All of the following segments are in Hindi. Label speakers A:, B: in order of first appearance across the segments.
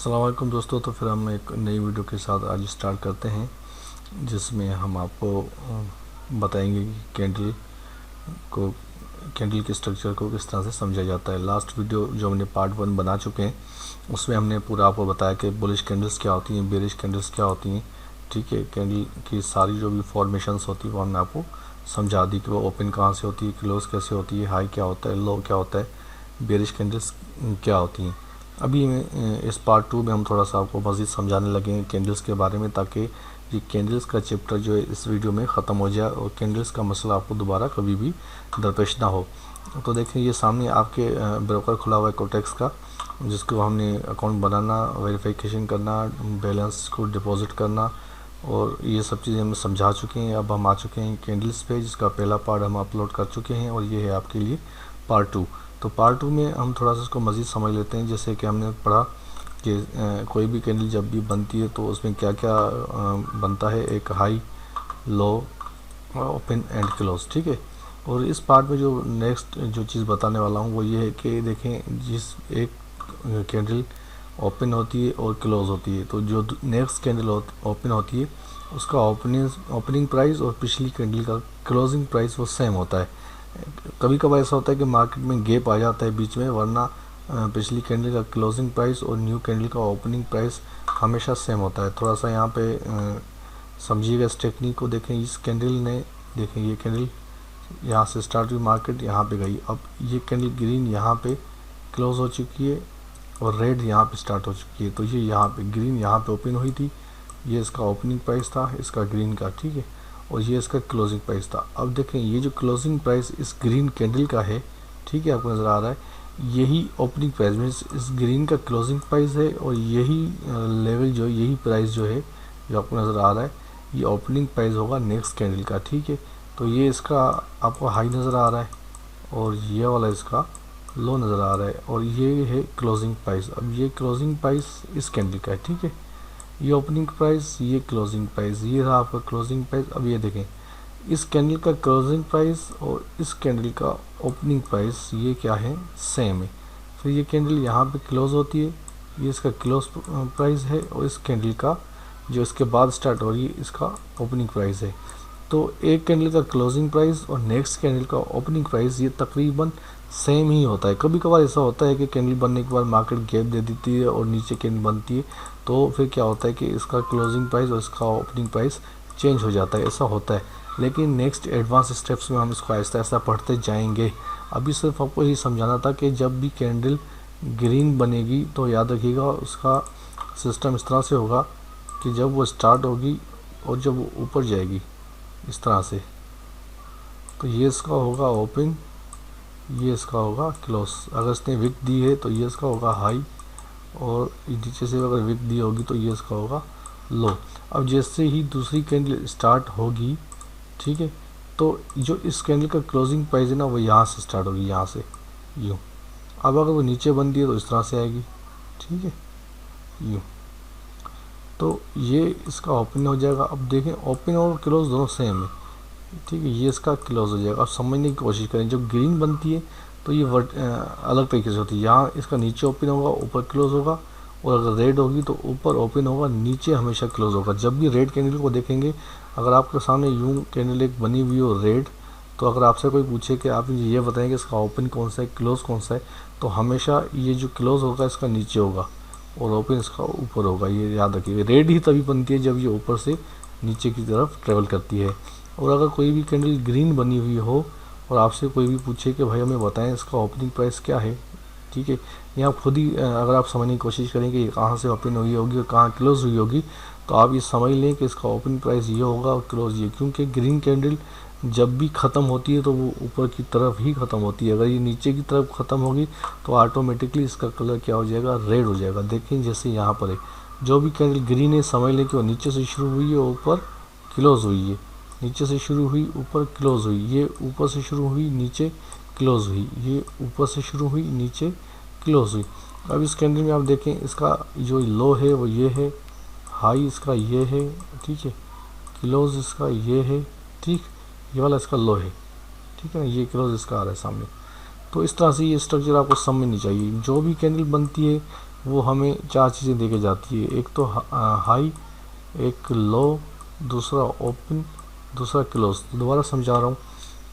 A: अस्सलाम वालेकुम दोस्तों। तो फिर हम एक नई वीडियो के साथ आज स्टार्ट करते हैं, जिसमें हम आपको बताएंगे कि कैंडल के स्ट्रक्चर को किस तरह से समझा जाता है। लास्ट वीडियो जो हमने पार्ट 1 बना चुके हैं, उसमें हमने पूरा आपको बताया कि बुलिश कैंडल्स क्या होती हैं, बेरिश कैंडल्स क्या होती हैं। ठीक है, कैंडल की सारी जो भी फॉर्मेशंस होती है वो हमने आपको समझा दी कि वो ओपन कहाँ से होती है, क्लोज कैसे होती है, हाई क्या होता है, लो क्या होता है, बेरिश कैंडल्स क्या होती हैं। अभी इस पार्ट 2 में हम थोड़ा सा आपको मज़ीद समझाने लगे हैं कैंडल्स के बारे में, ताकि ये कैंडल्स का चैप्टर जो है इस वीडियो में ख़त्म हो जाए और कैंडल्स का मसला आपको दोबारा कभी भी दरपेश ना हो। तो देखें, ये सामने आपके ब्रोकर खुला हुआ है कोटेक्स का, जिसको हमने अकाउंट बनाना, वेरिफिकेशन करना, बैलेंस को डिपॉजिट करना और ये सब चीज़ें हम समझा चुके हैं। अब हम आ चुके हैं कैंडल्स पे, जिसका पहला पार्ट हम अपलोड कर चुके हैं और ये है आपके लिए पार्ट 2। तो पार्ट 2 में हम थोड़ा सा इसको मज़ीद समझ लेते हैं। जैसे कि हमने पढ़ा कि कोई भी कैंडल जब भी बनती है तो उसमें क्या क्या बनता है, एक high, low, open and close. ठीक है, और इस पार्ट में जो नेक्स्ट जो चीज़ बताने वाला हूँ वो ये है कि देखें, जिस एक कैंडल ओपन होती है और क्लोज होती है, तो जो नेक्स्ट कैंडल ओपन होती है उसका ओपनिंग प्राइस और पिछली कैंडल का क्लोजिंग प्राइस वो सेम होता है। कभी कभार ऐसा होता है कि मार्केट में गैप आ जाता है बीच में, वरना पिछली कैंडल का क्लोजिंग प्राइस और न्यू कैंडल का ओपनिंग प्राइस हमेशा सेम होता है। थोड़ा सा यहाँ पे समझिएगा इस टेक्निक को। देखें, इस कैंडल ने, देखें ये कैंडल यहाँ से स्टार्ट हुई, मार्केट यहाँ पे गई, अब ये कैंडल ग्रीन यहाँ पे क्लोज हो चुकी है और रेड यहाँ पे स्टार्ट हो चुकी है। तो ये यहाँ पे ग्रीन यहाँ पे ओपन हुई थी, ये इसका ओपनिंग प्राइस था इसका ग्रीन का, ठीक है, और ये इसका क्लोजिंग प्राइस था। अब देखें, ये जो क्लोजिंग प्राइस इस ग्रीन कैंडल का है, ठीक है, आपको नज़र आ रहा है, यही ओपनिंग प्राइस में इस ग्रीन का क्लोजिंग प्राइस है और यही लेवल जो है, यही प्राइस जो है जो आपको नज़र आ रहा है, ये ओपनिंग प्राइस होगा नेक्स्ट कैंडल का। ठीक है, तो ये इसका आपको हाई नज़र आ रहा है और ये वाला इसका लो नज़र आ रहा है और ये है क्लोजिंग प्राइस। अब ये क्लोजिंग प्राइस इस कैंडल का है, ठीक है, ये ओपनिंग प्राइस, ये क्लोजिंग प्राइस, ये रहा आपका क्लोजिंग प्राइस। अब ये देखें, इस कैंडल का क्लोजिंग प्राइस और इस कैंडल का ओपनिंग प्राइस ये क्या है, सेम है। फिर ये कैंडल यहाँ पे क्लोज होती है, ये इसका क्लोज प्राइस है और इस कैंडल का जो इसके बाद स्टार्ट हो रही है इसका ओपनिंग प्राइस है। तो एक कैंडल का क्लोजिंग प्राइस और नेक्स्ट कैंडल का ओपनिंग प्राइस ये तकरीबन सेम ही होता है। कभी कभार ऐसा होता है कि कैंडल बनने के बाद मार्केट गैप दे देती है और नीचे कैंडल बनती है, तो फिर क्या होता है कि इसका क्लोजिंग प्राइस और इसका ओपनिंग प्राइस चेंज हो जाता है, ऐसा होता है। लेकिन नेक्स्ट एडवांस स्टेप्स में हम इसको आहिस्ता आहिस्ता पढ़ते जाएंगे। अभी सिर्फ आपको यही समझाना था कि जब भी कैंडल ग्रीन बनेगी तो याद रखिएगा उसका सिस्टम इस तरह से होगा कि जब वो स्टार्ट होगी और जब वो ऊपर जाएगी इस तरह से, तो ये इसका होगा ओपन, ये इसका होगा क्लोज। अगर इसने विक दी है तो ये इसका होगा हाई और नीचे से अगर विक दी होगी तो ये इसका होगा लो। अब जैसे ही दूसरी कैंडल स्टार्ट होगी, ठीक है, तो जो इस कैंडल का क्लोजिंग प्राइस है ना, वो यहाँ से स्टार्ट होगी, यहाँ से यूँ। अब अगर वो नीचे बनती है तो इस तरह से आएगी, ठीक है, यूँ। तो ये इसका ओपन हो जाएगा। अब देखें, ओपन और क्लोज दोनों सेम है, ठीक है, ये इसका क्लोज हो जाएगा। अब समझने की कोशिश करें, जब ग्रीन बनती है तो ये अलग तरीके से होती है, यहाँ इसका नीचे ओपन होगा, ऊपर क्लोज होगा, और अगर रेड होगी तो ऊपर ओपन होगा, नीचे हमेशा क्लोज होगा। जब भी रेड कैंडल को देखेंगे, अगर आपके सामने यूं कैंडल एक बनी हुई हो रेड, तो अगर आपसे कोई पूछे कि आप ये बताएं कि इसका ओपन कौन सा है, क्लोज कौन सा है, तो हमेशा ये जो क्लोज होगा इसका नीचे होगा और ओपन इसका ऊपर होगा। ये याद रखिए, रेड ही तभी बनती है जब ये ऊपर से नीचे की तरफ ट्रेवल करती है। और अगर कोई भी कैंडल ग्रीन बनी हुई हो और आपसे कोई भी पूछे कि भाई हमें बताएं इसका ओपनिंग प्राइस क्या है, ठीक है, या खुद ही अगर आप समझने की कोशिश करें कि कहाँ से ओपन हुई होगी और कहाँ क्लोज हुई होगी, तो आप ये समझ लें कि इसका ओपनिंग प्राइस ये होगा और क्लोज ये, क्योंकि ग्रीन कैंडल जब भी ख़त्म होती है तो वो ऊपर की तरफ ही ख़त्म होती है। अगर ये नीचे की तरफ ख़त्म होगी तो ऑटोमेटिकली इसका कलर क्या हो जाएगा, रेड हो जाएगा। देखें, जैसे यहाँ पर है, जो भी कैंडल ग्रीन है समझ लें कि वो नीचे से शुरू हुई है, ऊपर क्लोज हुई है, नीचे से शुरू हुई ऊपर क्लोज हुई, ये ऊपर से शुरू हुई नीचे क्लोज हुई, ये ऊपर से शुरू हुई नीचे क्लोज हुई। अब इस कैंडल में आप देखें, इसका जो लो है वो ये है, हाई इसका ये है, ठीक है, क्लोज इसका ये है, ठीक, ये वाला इसका लो है, ठीक है ना, ये क्लोज इसका आ रहा है सामने। तो इस तरह से ये स्ट्रक्चर आपको समझनी चाहिए। जो भी कैंडल बनती है वो हमें 4 चीज़ें दे के जाती है। एक तो हाई, एक लो, दूसरा ओपन, दूसरा क्लोज। दोबारा समझा रहा हूँ,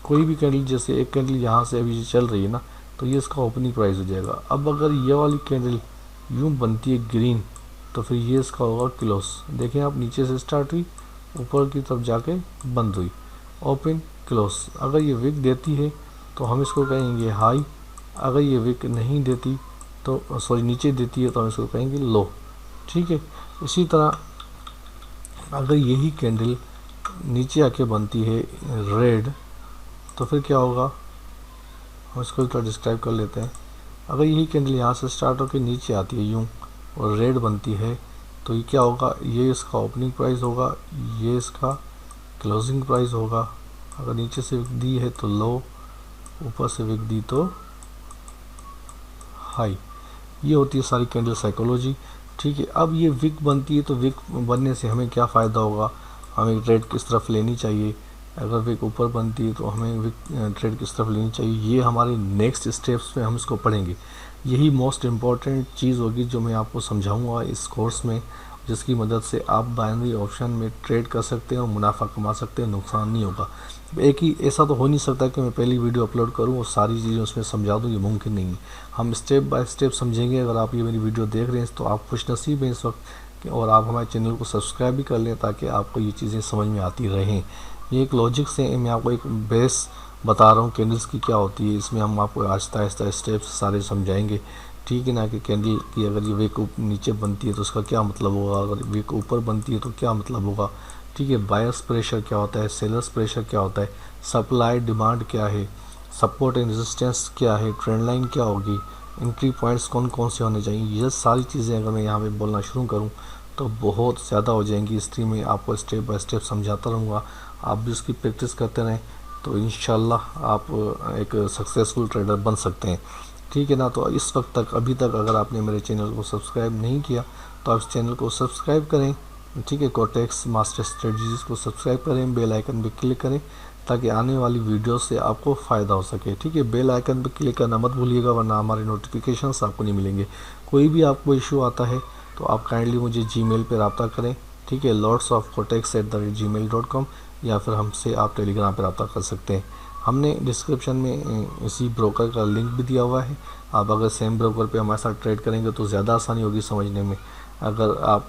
A: कोई भी कैंडल, जैसे एक कैंडल यहाँ से अभी चल रही है ना, तो ये इसका ओपनिंग प्राइस हो जाएगा। अब अगर ये वाली कैंडल यूँ बनती है ग्रीन, तो फिर ये इसका होगा क्लोज। देखें आप, नीचे से स्टार्ट हुई, ऊपर की तरफ जाके बंद हुई, ओपन क्लोज। अगर ये विक देती है तो हम इसको कहेंगे हाई, अगर ये विक नहीं देती तो सॉरी नीचे देती है तो हम इसको कहेंगे लो। ठीक है। इसी तरह अगर यही कैंडल नीचे आके बनती है रेड, तो फिर क्या होगा, हम इसको थोड़ा डिस्क्राइब कर लेते हैं। अगर यही कैंडल यहाँ से स्टार्ट होकर नीचे आती है यूँ और रेड बनती है, तो ये क्या होगा, ये इसका ओपनिंग प्राइस होगा, ये इसका क्लोजिंग प्राइस होगा। अगर नीचे से विक दी है तो लो, ऊपर से विक दी तो हाई। ये होती है सारी कैंडल साइकोलॉजी। ठीक है। अब ये विक बनती है तो विक बनने से हमें क्या फ़ायदा होगा, हमें ट्रेड किस तरफ लेनी चाहिए। अगर विक ऊपर बनती है तो हमें विक ट्रेड किस तरफ लेनी चाहिए, ये हमारे नेक्स्ट स्टेप्स में हम इसको पढ़ेंगे। यही मोस्ट इम्पॉर्टेंट चीज़ होगी जो मैं आपको समझाऊंगा इस कोर्स में, जिसकी मदद से आप बाइनरी ऑप्शन में ट्रेड कर सकते हैं और मुनाफा कमा सकते हैं, नुकसान नहीं होगा। एक ही ऐसा तो हो नहीं सकता कि मैं पहली वीडियो अपलोड करूं और सारी चीज़ें उसमें समझा दूं, ये मुमकिन नहीं है। हम स्टेप बाय स्टेप समझेंगे। अगर आप ये मेरी वीडियो देख रहे हैं तो आप खुशनसीब हैं इस वक्त, और आप हमारे चैनल को सब्सक्राइब भी कर लें ताकि आपको ये चीज़ें समझ में आती रहें। ये एक लॉजिक से मैं आपको एक बेस बता रहा हूँ कैंडल्स की क्या होती है। इसमें हम आपको आहिस्ता आहिस्ता स्टेप्स सारे समझाएंगे। ठीक है ना, कि कैंडल की अगर ये विक नीचे बनती है तो उसका क्या मतलब होगा, अगर विक ऊपर बनती है तो क्या मतलब होगा। ठीक है। बायर्स प्रेशर क्या होता है, सेलर्स प्रेशर क्या होता है, सप्लाई डिमांड क्या है, सपोर्ट एंड रेजिस्टेंस क्या है, ट्रेंड लाइन क्या होगी, एंट्री पॉइंट्स कौन कौन से होने चाहिए। ये सारी चीज़ें अगर मैं यहाँ पे बोलना शुरू करूँ तो बहुत ज़्यादा हो जाएंगी। इसलिए मैं आपको स्टेप बाय स्टेप समझाता रहूँगा, आप भी उसकी प्रैक्टिस करते रहें तो इंशाल्लाह आप एक सक्सेसफुल ट्रेडर बन सकते हैं। ठीक है ना। तो इस वक्त तक, अभी तक अगर आपने मेरे चैनल को सब्सक्राइब नहीं किया तो आप इस चैनल को सब्सक्राइब करें। ठीक है। कोटेक्स मास्टर स्ट्रेटजीज को सब्सक्राइब करें, बेल आइकन पे क्लिक करें ताकि आने वाली वीडियो से आपको फ़ायदा हो सके। ठीक है। बेल आइकन पे क्लिक करना मत भूलिएगा, वरना हमारे नोटिफिकेशंस आपको नहीं मिलेंगे। कोई भी आपको इशू आता है तो आप काइंडली मुझे जीमेल पे रब्ता करें। ठीक है। lordsofcotex@gmail.com, या फिर हमसे आप टेलीग्राम पर रब्ता कर सकते हैं। हमने डिस्क्रिप्शन में इसी ब्रोकर का लिंक भी दिया हुआ है। आप अगर सेम ब्रोकर पे हमारे साथ ट्रेड करेंगे तो ज़्यादा आसानी होगी समझने में। अगर आप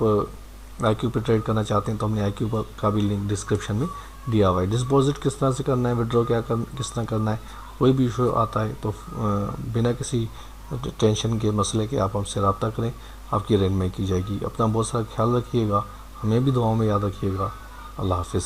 A: IQ पे ट्रेड करना चाहते हैं तो हमने IQ का भी लिंक डिस्क्रिप्शन में दिया हुआ है। डिपॉजिट किस तरह से करना है, विड्रॉ किस तरह करना है, कोई भी इशू आता है तो बिना किसी टेंशन के मसले के आप हमसे रब्ता करें, आपकी रहनुमाई की जाएगी। अपना बहुत सारा ख्याल रखिएगा, हमें भी दुआओं में याद रखिएगा। अल्लाह हाफिज़।